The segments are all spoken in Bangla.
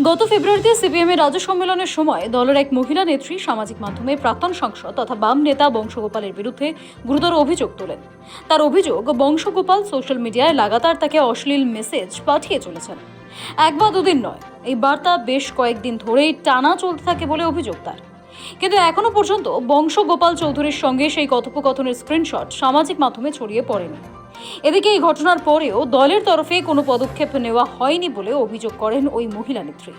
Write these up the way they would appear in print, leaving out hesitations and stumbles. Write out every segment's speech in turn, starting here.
গত ফেব্রুয়ারিতে সিপিএম এর রাজ্য সম্মেলনের সময় দলের এক মহিলা নেত্রী সামাজিক মাধ্যমে প্রাক্তন সাংসদ তথা বাম নেতা বংশগোপালের বিরুদ্ধে গুরুতর অভিযোগ তোলেন। তার অভিযোগ, বংশগোপাল সোশ্যাল মিডিয়ায় লাগাতার তাকে অশ্লীল মেসেজ পাঠিয়ে চলেছেন। এক বা দুদিন নয়, এই বার্তা বেশ কয়েকদিন ধরেই টানা চলতে থাকে বলে অভিযোগ তার। কিন্তু এখনো পর্যন্ত বংশগোপাল চৌধুরীর সঙ্গে সেই কথোপকথনের স্ক্রিনশট সামাজিক মাধ্যমে ছড়িয়ে পড়েনি। এদিকে এই ঘটনার পরেও দলের তরফে কোনো পদক্ষেপ নেওয়া হয়নি বলে অভিযোগ করেন ওই মহিলা নেত্রী।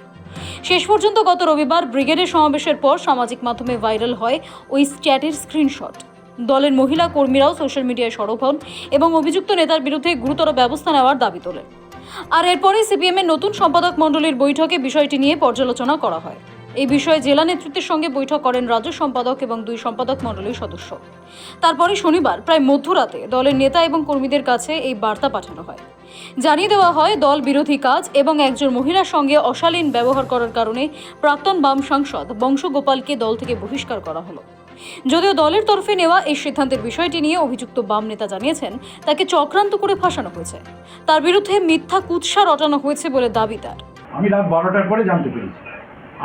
শেষ পর্যন্ত গত রবিবার ব্রিগেডের সমাবেশের পর সামাজিক মাধ্যমে ভাইরাল হয় ওই চ্যাটের স্ক্রিনশট। দলের মহিলা কর্মীরাও সোশ্যাল মিডিয়ায় সরব হন এবং অভিযুক্ত নেতার বিরুদ্ধে গুরুতর ব্যবস্থা নেওয়ার দাবি তোলেন। আর এরপরে সিপিএম এর নতুন সম্পাদক মণ্ডলীর বৈঠকে বিষয়টি নিয়ে পর্যালোচনা করা হয়। এই বিষয়ে জেলা নেতৃত্বের সঙ্গে বৈঠক করেন রাজ্য সম্পাদক এবং 2 সম্পাদক মণ্ডলীর সদস্য। তারপরে শনিবার প্রায় মধ্যরাতে দলের নেতা এবং কর্মীদের কাছে এই বার্তা পাঠানো হয়। জানিয়ে দেওয়া হয়, দল বিরোধী কাজ এবং একজন মহিলার সঙ্গে অশালীন ব্যবহার করার কারণে প্রাক্তন বাম সাংসদ বংশগোপালকে দল থেকে বহিষ্কার করা হলো। যদিও দলের তরফে নেওয়া এই সিদ্ধান্তের বিষয়টি নিয়ে অভিযুক্ত বাম নেতা জানিয়েছেন, তাকে চক্রান্ত করে ফাঁসানো হয়েছে, তার বিরুদ্ধে মিথ্যা কুৎসা রটানো হয়েছে বলে দাবি তার। আমি রাত 12টার পরে জানতে পেরেছি,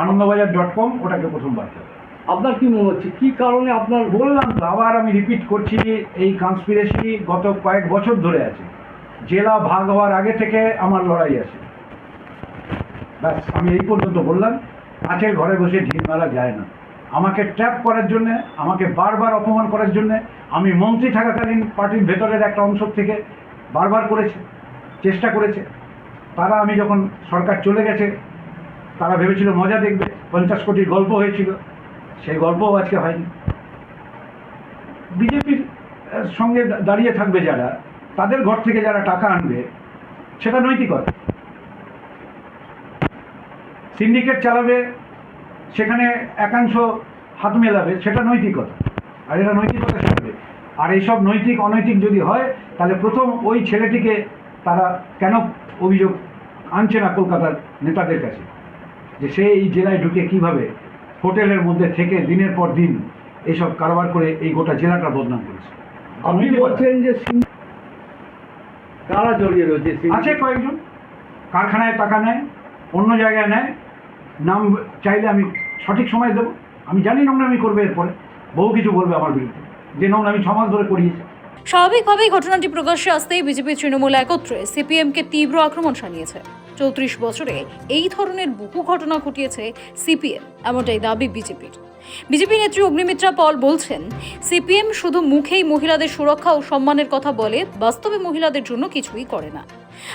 আনন্দবাজার.com ওটাকে প্রথমবার। আপনার কি মনে হচ্ছে, কি কারণে আপনার? বললাম তো, আবার আমি রিপিট করছি, এই কনস্পিরেসি গত কয়েক বছর ধরে আছে। জেলা ভাগ হওয়ার আগে থেকে আমার লড়াই আছে। ব্যাস, আমি এই পর্যন্ত বললাম। কাছের ঘরে বসে ঢিল মারা যায় না। আমাকে ট্র্যাপ করার জন্য, আমাকে বারবার অপমান করার জন্য, আমি মন্ত্রী থাকাকালীন পার্টির ভেতরের একটা অংশ থেকে বারবার করেছে, চেষ্টা করেছে। তারা, আমি যখন সরকার চলে গেছে, তারা ভেবেছিল মজা দেখবে, 50 কোটির গল্প হয়েছিল, সেই গল্পও আজকে হয়নি। বিজেপির সঙ্গে দাঁড়িয়ে থাকবে যারা, তাদের ঘর থেকে যারা টাকা আনবে, সেটা নৈতিকতা। সিন্ডিকেট চালাবে, সেখানে একাংশ হাত মেলাবে, সেটা নৈতিকতা। আর এরা নৈতিকতা চালাবে। আর এইসব নৈতিক অনৈতিক যদি হয়, তাহলে প্রথম ওই ছেলেটিকে তারা কেন অভিযোগ আনছে না কলকাতার নেতাদের কাছে, যে সে এই জেলায় ঢুকে কিভাবে হোটেলের মধ্যে থেকে দিনের পর দিন এইসব কারবার করে এই গোটা জেলাটা বদনাম করেছে। আপনি বলছেন যে কারা জড়িয়ে রয়েছে? আছে কয়েকজন, কারখানায় টাকা নেয়, অন্য জায়গায় নেয়। নাম চাইলে আমি সঠিক সময় দেবো। আমি জানি নোংরামি করবে, এরপরে বহু কিছু বলবে আমার বিরুদ্ধে, যে নোংরামি 6 মাস ধরে করিয়েছে। স্বাভাবিকভাবেই ঘটনাটি প্রকাশ্যে আসতেই বিজেপি তৃণমূল একত্রে সিপিএমকে তীব্র আক্রমণ শানিয়েছে। 34 বছরে এই ধরনের বহু ঘটনা ঘটিয়েছে সিপিএম, এমনটাই দাবি বিজেপির। বিজেপি নেত্রী অগ্নিমিত্রা পল বলছেন, সিপিএম শুধু মুখেই মহিলাদের সুরক্ষা ও সম্মানের কথা বলে, বাস্তবে মহিলাদের জন্য কিছুই করে না।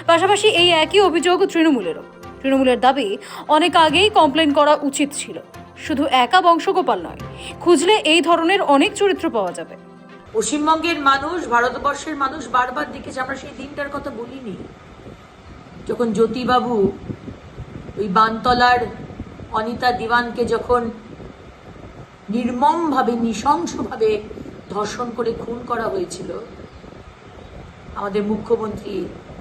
পাশাপাশি এই একই অভিযোগ তৃণমূলেরও। তৃণমূলের দাবি, অনেক আগেই কমপ্লেন করা উচিত ছিল। শুধু একা বংশগোপাল নয়, খুঁজলে এই ধরনের অনেক চরিত্র পাওয়া যাবে। পশ্চিমবঙ্গের মানুষ, ভারতবর্ষের মানুষ বারবার দেখেছে। আমরা সেই দিনটার কথা বলিনি, যখন জ্যোতিবাবু ওই বানতলার অনিতা দিওয়ানকে যখন নির্মমভাবে, নৃশংসভাবে ধর্ষণ করে খুন করা হয়েছিল। আমাদের মুখ্যমন্ত্রী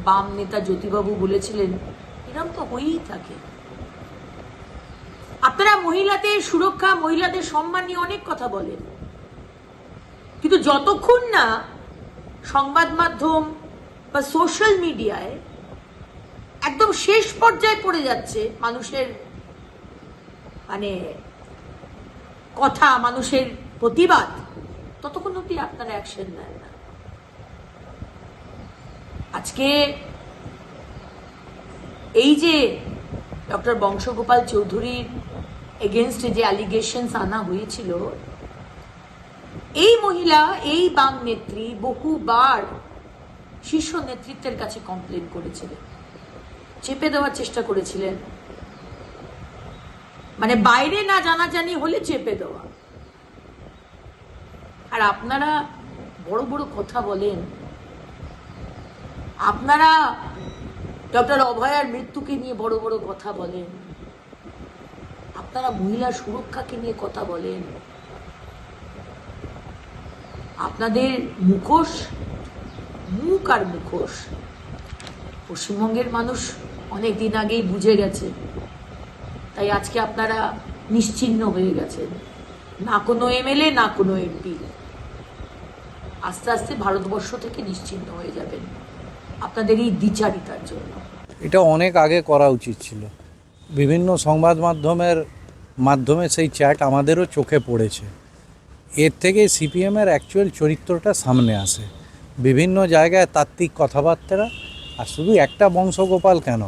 বাম নেতা জ্যোতিবাবু বলেছিলেন, এরকম তো হয়েই থাকে। আপনারা মহিলাদের সুরক্ষা, মহিলাদের সম্মান নিয়ে অনেক কথা বলেন, কিন্তু যতক্ষণ না সংবাদ মাধ্যম বা সোশ্যাল মিডিয়ায় একদম শেষ পর্যায়ে পড়ে যাচ্ছে মানুষের কথা, মানুষের প্রতিবাদ, ততক্ষণ অব্দি আপনারা অ্যাকশন নেন না। আজকে এই যে ডক্টর বংশগোপাল চৌধুরীর এগেনস্টে যে অ্যালিগেশনস আনা হয়েছিল, এই মহিলা, এই বাম নেত্রী বহুবার শীর্ষ নেতৃত্বের কাছে কমপ্লেন করেছিলেন, চেপে দেওয়ার চেষ্টা করেছিলেন। বাইরে না জানাজানি হলে চেপে দেওয়া। আর আপনারা বড় বড় কথা বলেন। আপনারা ডক্টর অভয়ার মৃত্যুকে নিয়ে বড় বড় কথা বলেন। আপনারা মহিলা সুরক্ষাকে নিয়ে কথা বলেন। আপনাদের মুখোশ, মুখ আর মুখোশ পশ্চিমবঙ্গের মানুষ অনেক দিন আগেই বুঝে গেছে। তাই আজকে আপনারা নিশ্চিহ্ন হয়ে গেছেন। না কোনো এমএলএ, না কোনো এমপি। আস্তে আস্তে ভারতবর্ষ থেকে নিশ্চিহ্ন হয়ে যাবেন আপনাদের এই দ্বিচারিতার জন্য। এটা অনেক আগে করা উচিত ছিল। বিভিন্ন সংবাদ মাধ্যমে সেই চ্যাট আমাদেরও চোখে পড়েছে। এর থেকে সিপিএমের অ্যাকচুয়াল চরিত্রটা সামনে আসে। বিভিন্ন জায়গায় তাত্ত্বিক কথাবার্তা, আর শুধু একটা বংশগোপাল কেন,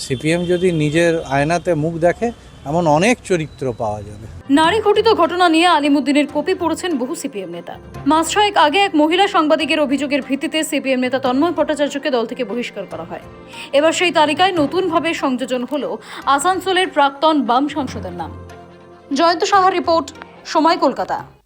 সিপিএম যদি নিজের আয়নাতে মুখ দেখে এমন অনেক চরিত্র পাওয়া যাবে। নারী ঘটিত ঘটনা নিয়ে আলিমুদ্দিনের কোপে পড়েছেন বহু সিপিএম নেতা। মাস ছয়েক আগে এক মহিলা সাংবাদিকের অভিযোগের ভিত্তিতে সিপিএম নেতা তন্ময় ভট্টাচার্যকে দল থেকে বহিষ্কার করা হয়। এবার সেই তালিকায় নতুনভাবে সংযোজন হলো আসানসোলের প্রাক্তন বাম সাংসদের নাম। জয়ন্ত সাহার রিপোর্ট, সময়, কলকাতা।